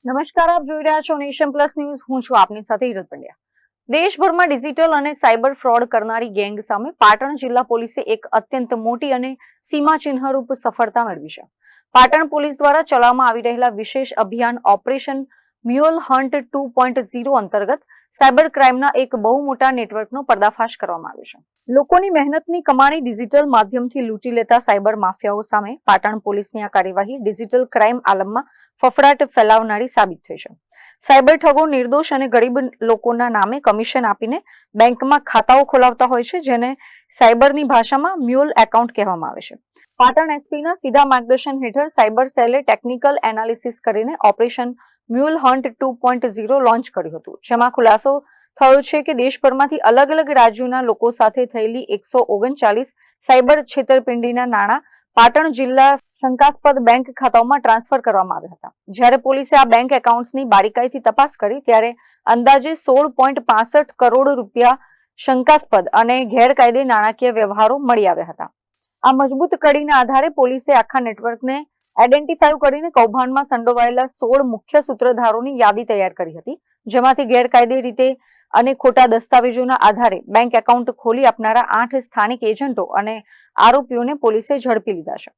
નમસ્કાર, આપ જોઈ રહ્યા છો નેશન પ્લસ ન્યૂઝ. હું છું આપની સાથે હિરલ પંડ્યા. દેશભરમાં ડિજિટલ અને સાયબર ફ્રોડ કરનારી ગેંગ સામે પાટણ જિલ્લા પોલીસે એક અત્યંત મોટી અને સીમાચિહ્નરૂપ સફળતા મેળવી છે. પાટણ પોલીસ દ્વારા ચલાવવામાં આવી રહેલા વિશેષ અભિયાન ઓપરેશન મ્યુલ હન્ટ 2.0 અંતર્ગત સાયબર ક્રાઇમના એક બહુ મોટા નેટવર્કનો પર્દાફાશ કરવામાં આવ્યો છે. લોકોની મહેનતની કમાણી ડિજિટલ માધ્યમથી લૂંટી લેતા સાયબર માફિયાઓ સામે પાટણ પોલીસની આ કાર્યવાહી ડિજિટલ ક્રાઇમ આલમમાં ફફડાટ ફેલાવનારી સાબિત થઈ છે. સાયબર ઠગો નિર્દોષ અને ગરીબ લોકોના નામે કમિશન આપીને બેંકમાં ખાતાઓ ખોલાવતા હોય છે, જેને સાયબરની ભાષામાં મ્યુલ એકાઉન્ટ કહેવામાં આવે છે. પાટણ એસપીના સીધા માર્ગદર્શન હેઠળ સાયબર સેલે ટેકનિકલ એનાલિસિસ કરીને ઓપરેશન મ્યુલ હન્ટ 2.0 લોન્ચ કર્યું હતું, જેમાં ખુલાસો થયો છે કે દેશભરમાંથી અલગ અલગ રાજ્યોના લોકો સાથે થયેલી 139 સાયબર છેતરપિંડીના નાણાં પાટણ જિલ્લા શંકાસ્પદ બેંક ખાતાઓમાં ટ્રાન્સફર કરવામાં આવ્યા હતા. જ્યારે પોલીસે આ બેંક એકાઉન્ટ્સની બારીકાઈથી તપાસ કરી ત્યારે અંદાજે 16.65 કરોડ રૂપિયા શંકાસ્પદ અને ગેરકાયદે નાણાકીય વ્યવહારો મળી આવ્યા હતા. આ મજબૂત કડીના આધારે પોલીસે આખા નેટવર્કને આઈડેન્ટિફાઈ કરીને કૌભાંડમાં સંડોવાયેલા 16 મુખ્ય સૂત્રધારોની યાદી તૈયાર કરી હતી, જેમાંથી ગેરકાયદે રીતે અને ખોટા દસ્તાવેજોના આધારે બેંક એકાઉન્ટ ખોલી આપનારા 8 સ્થાનિક એજન્ટો અને આરોપીઓને પોલીસે ઝડપી લીધા છે.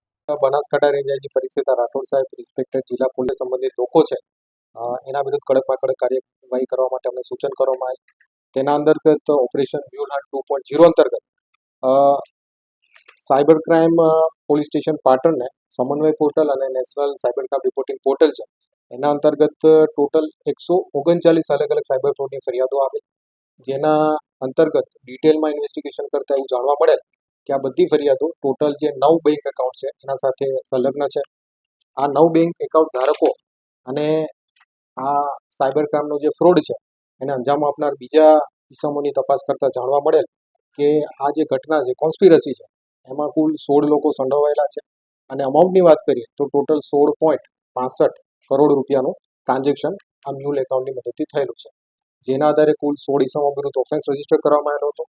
બનાસકાંઠા રેન્જ આઈજી પરીક્ષિતા રાઠોડ સાહેબ, રિસ્પેક્ટેડ જિલ્લા પોલીસ સંબંધિત લોકો છે, એના વિરુદ્ધ કડકમાં કડક કાર્યવાહી કરવા માટે અમને સૂચન કરવામાં આવ્યું. તેના અંતર્ગત ઓપરેશન મ્યુલ હન્ટ 2.0 અંતર્ગત સાયબર ક્રાઇમ પોલીસ સ્ટેશન પાટણને સમન્વય પોર્ટલ અને national cyber crime reporting portal છે, એના અંતર્ગત ટોટલ 139 અલગ અલગ સાયબર ફ્રોડની ફરિયાદો આવી, જેના અંતર્ગત ડિટેલમાં ઇન્વેસ્ટિગેશન કરતા એવું જાણવા મળેલ કે આ બધી ફરિયાદો ટોટલ જે 9 બેંક એકાઉન્ટ છે એના સાથે સંલગ્ન છે. આ 9 બેંક એકાઉન્ટ ધારકો અને આ સાયબર ક્રાઇમનો જે ફ્રોડ છે એને અંજામ આપનાર બીજા ઇસમોની તપાસ કરતા જાણવા મળેલ કે આ જે ઘટના છે, કોન્સ્પિરસી છે, એમાં કુલ 16 લોકો સંડોવાયેલા છે અને અમાઉન્ટની વાત કરીએ તો ટોટલ 16.65 કરોડ રૂપિયાનું ટ્રાન્ઝેક્શન આ મ્યુલ એકાઉન્ટની મદદથી થયેલું છે, જેના આધારે કુલ 16 ઇસમો વિરુદ્ધ ઓફેન્સ રજીસ્ટર કરવામાં આવેલો હતો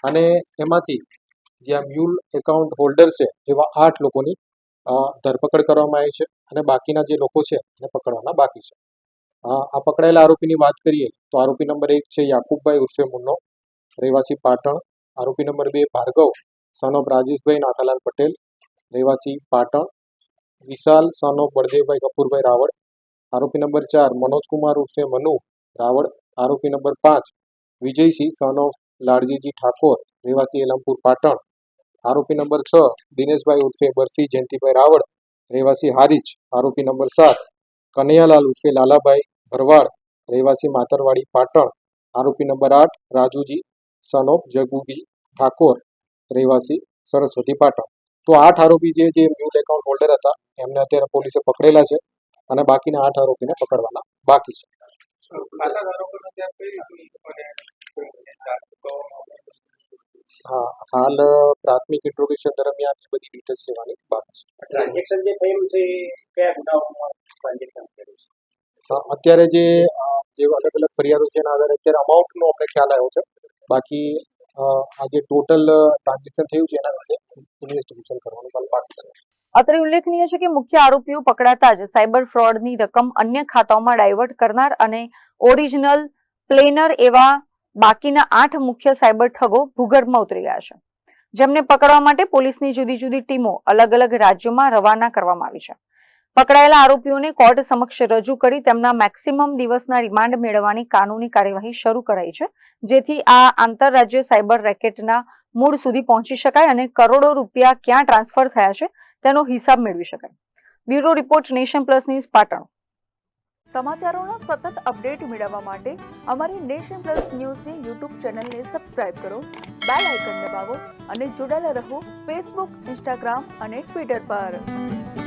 અને એમાંથી જે આ મ્યુલ એકાઉન્ટ હોલ્ડર છે એવા 8 લોકોની ધરપકડ કરવામાં આવી છે અને બાકીના જે લોકો છે એને પકડવાના બાકી છે. આ પકડાયેલા આરોપીની વાત કરીએ તો આરોપી નંબર 1 છે યાકુબભાઈ ઉર્ફે મુન્નો, રહેવાસી પાટણ. આરોપી number 2 Bhargav son of Rajeshbhai Nathalal Patel, રહેવાસી પાટણ. Vishal son of Baldevbhai Kapurbhai Raval. આરોપી નંબર 4 મનોજકુમાર ઉર્ફે મનુ રાવળ. આરોપી number 5 Vijaysinh son of Ladjiji Thakor, રહેવાસી એલમપુર પાટણ. આરોપી નંબર 6 દિનેશભાઈ ઉર્ફે બરફી જયંતિભાઈ રાવળ, રહેવાસી હારીજ. આરોપી નંબર 7 કનૈયાલાલ ઉર્ફે લાલાભાઈ ભરવાડ, રહેવાસી માતરવાડી પાટણ. આરોપી નંબર 8 રાજુજી સન ઓફ જગુબી ઠાકોર, રહેવાસી સરસ્વતી પાટણ. તો 8 આરોપી જે મ્યુલ એકાઉન્ટ હોલ્ડર હતા એમને અત્યારે પોલીસે પકડેલા છે અને બાકીના 8 આરોપીને પકડવાના બાકી છે. હા, હાલ પ્રાથમિક ઇન્ટ્રોગેશન દરમિયાન બધી ડિટેલ્સ લેવાની બાકી છે. ટ્રાન્ઝેક્શન જે થયેલું છે કયા ગુનાઓમાં ટ્રાન્ઝેક્શન થયેલું છે? અત્યારે જે અલગ અલગ ફરિયાદો છે એના આધારે અત્યારે અમાઉન્ટનો અમને ખ્યાલ આવ્યો છે. બાકી આ જે ટોટલ ટ્રાન્ઝેક્શન થયું છે એના વિશે ઇન્વેસ્ટિગેશન કરવાનું બાકી છે. અત્રે ઉલ્લેખનીય છે કે મુખ્ય આરોપીઓ પકડાતા જ સાયબર ફ્રોડની રકમ અન્ય ખાતાઓમાં ડાયવર્ટ કરનાર અને ઓરિજિનલ પ્લેનર એવા બાકીના 8 મુખ્ય સાયબર ઠગો ભૂગર્ભમાં ઉતરી ગયા છે, જેમને પકડવા માટે પોલીસની જુદી જુદી ટીમો અલગ અલગ રાજ્યોમાં રવાના કરવામાં આવી છે. પકડાયેલા આરોપીઓને કોર્ટ સમક્ષ રજૂ કરી તેમના મેક્સિમમ દિવસના રિમાન્ડ મેળવવાની કાનૂની કાર્યવાહી શરૂ કરાઈ છે, જેથી આ આંતરરાજ્ય સાયબર રેકેટના મૂળ સુધી પહોંચી શકાય અને કરોડો રૂપિયા ક્યાં ટ્રાન્સફર થયા છે તેનો હિસાબ મેળવી શકાય. Bureau report, nation plus news, Patan. સમાચારોના સતત અપડેટ મેળવવા માટે અમારી નેશન પ્લસ ન્યૂઝની યુટ્યુબ ચેનલને સબસ્ક્રાઇબ કરો, બેલ આઇકન દબાવો અને જોડાયેલા રહો ફેસબુક, ઇન્સ્ટાગ્રામ અને ટ્વિટર પર.